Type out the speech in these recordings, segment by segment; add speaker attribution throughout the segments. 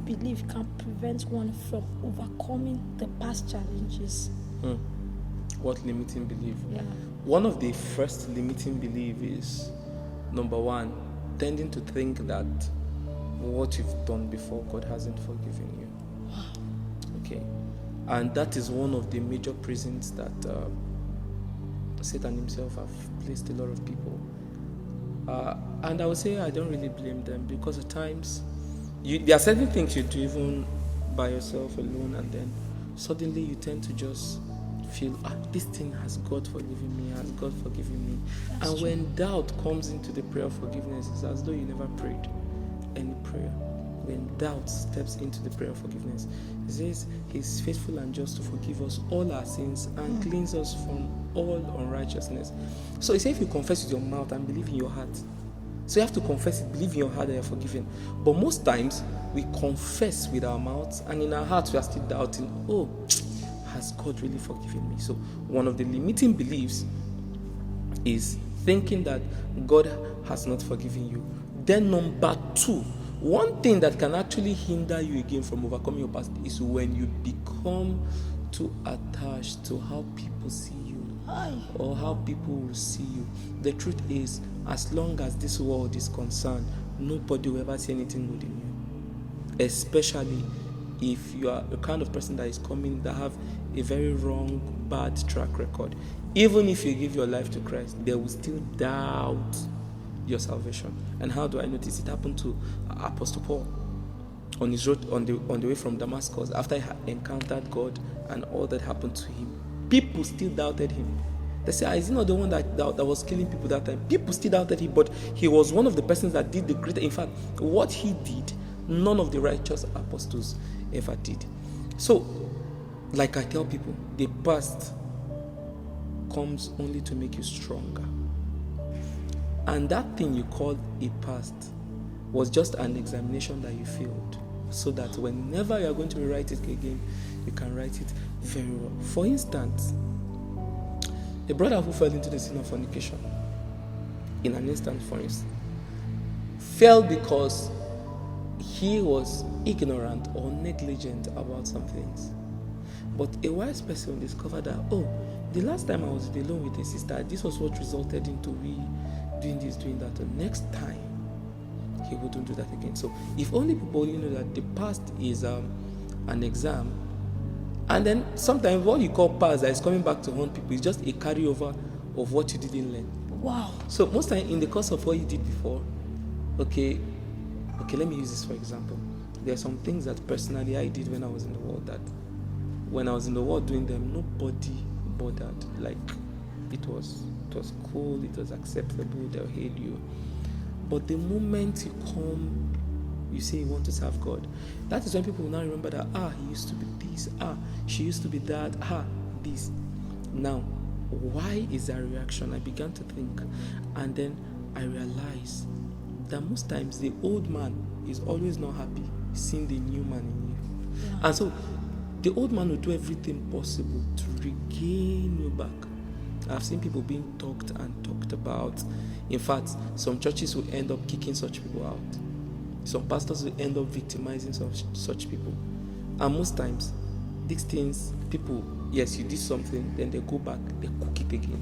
Speaker 1: belief can prevent one from overcoming the past challenges?
Speaker 2: What limiting belief?
Speaker 1: Yeah.
Speaker 2: One of the first limiting belief is, number one, tending to think that what you've done before, God hasn't forgiven you. Okay. And that is one of the major prisons that Satan himself have placed a lot of people. And I would say I don't really blame them, because at times there are certain things you do even by yourself alone, and then suddenly you tend to just feel, this thing has God forgiven me, has God forgiven me. That's and true. When doubt comes into the prayer of forgiveness, it's as though you never prayed any prayer. When doubt steps into the prayer of forgiveness, it says he's faithful and just to forgive us all our sins and cleanse us from all unrighteousness. So he says if you confess with your mouth and believe in your heart, so you have to confess it, believe in your heart that you're forgiven. But most times we confess with our mouths, and in our hearts we are still doubting, has God really forgiven me? So one of the limiting beliefs is thinking that God has not forgiven you. Then number two, one thing that can actually hinder you again from overcoming your past is when you become too attached to how people see you or how people will see you. The truth is, as long as this world is concerned, nobody will ever see anything good in you. Especially if you are the kind of person that is coming that have a very wrong, bad track record. Even if you give your life to Christ, they will still doubt your salvation. And how do I notice? It happened to Apostle Paul on his road on the way from Damascus. After he had encountered God and all that happened to him, people still doubted him. They say, is he not the one that was killing people that time? People still doubted him, but he was one of the persons that did the greater. In fact, what he did, none of the righteous apostles ever did. So, like I tell people, the past comes only to make you stronger. And that thing you call a past was just an examination that you failed, so that whenever you are going to rewrite it again, you can write it very well. For instance, a brother who fell into the sin of fornication, in an instant, for instance, fell because he was ignorant or negligent about some things. But a wise person discovered that, the last time I was alone with a sister, this was what resulted into me doing this, doing that. The next time, he wouldn't do that again. So if only people know that the past is an exam, and then sometimes what you call past that is coming back to haunt people is just a carryover of what you didn't learn.
Speaker 1: Wow.
Speaker 2: So most time in the course of what you did before, okay, let me use this for example. There are some things that personally I did when I was in the world that when I was in the world doing them, nobody bothered. Like it was cool, it was acceptable, they'll hail you. But the moment you come, you say you want to serve God, that is when people will now remember that, he used to be this, she used to be that, this. Now, why is that reaction? I began to think, and then I realized that most times the old man is always not happy seeing the new man in you. Yeah. And so the old man will do everything possible to regain you back. I've seen people being talked about. In fact, some churches will end up kicking such people out. Some pastors will end up victimizing such people. And most times, these things, people, yes, you did something, then they go back, they cook it again.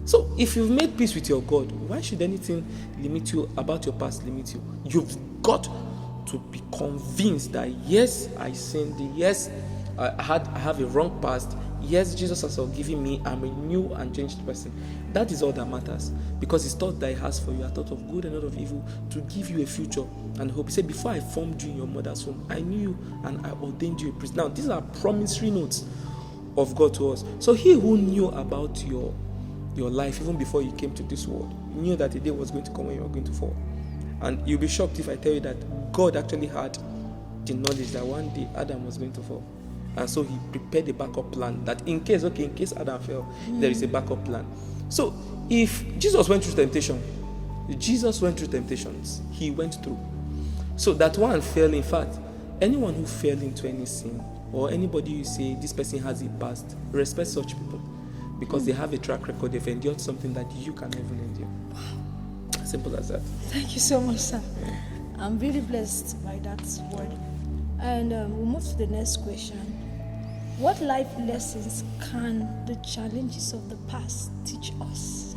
Speaker 2: So if you've made peace with your God, why should anything limit you about your past limit you? You've got to be convinced that yes, I sinned, yes, I have a wrong past, yes, Jesus has forgiven me, I'm a new and changed person. That is all that matters, because his thought that he has for you are thought of good and not of evil, to give you a future and hope. He said, before I formed you in your mother's womb, I knew you and I ordained you a priest. Now, these are promissory notes of God to us. So he who knew about your life even before you came to this world knew that the day was going to come when you were going to fall. And you'll be shocked if I tell you that God actually had the knowledge that one day Adam was going to fall. And so he prepared a backup plan that in case Adam fell, there is a backup plan. So if Jesus went through temptations, he went through. So that one fell. In fact, anyone who fell into any sin, or anybody you say this person has a past, respect such people, because they have a track record, they've endured something that you can never endure. Simple as that.
Speaker 1: Thank you so much, sir. I'm really blessed by that word. And we'll move to the next question. What life lessons can the challenges of the past teach us?